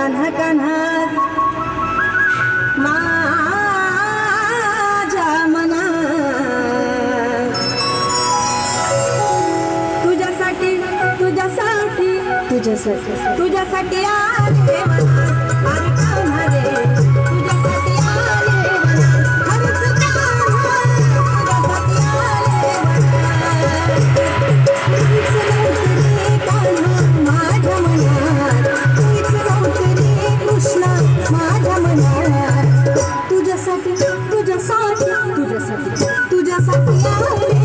कान्हा कान्हा माझ्या मनात तुझ्यासाठी तुझ्यासाठी तुझ्यासाठी तुझ्यासाठी आले मनात अरे कान्हा रे तुझ्यासाठी आले मनात हरीच कान्हा तुझ्यासाठी आले मनात तूच नव्हतं रे कृष्णा माझ्या मनात तुझ्यासाठी तुझ्यासाठी तुझ्यासाठी तुझ्यासाठी आले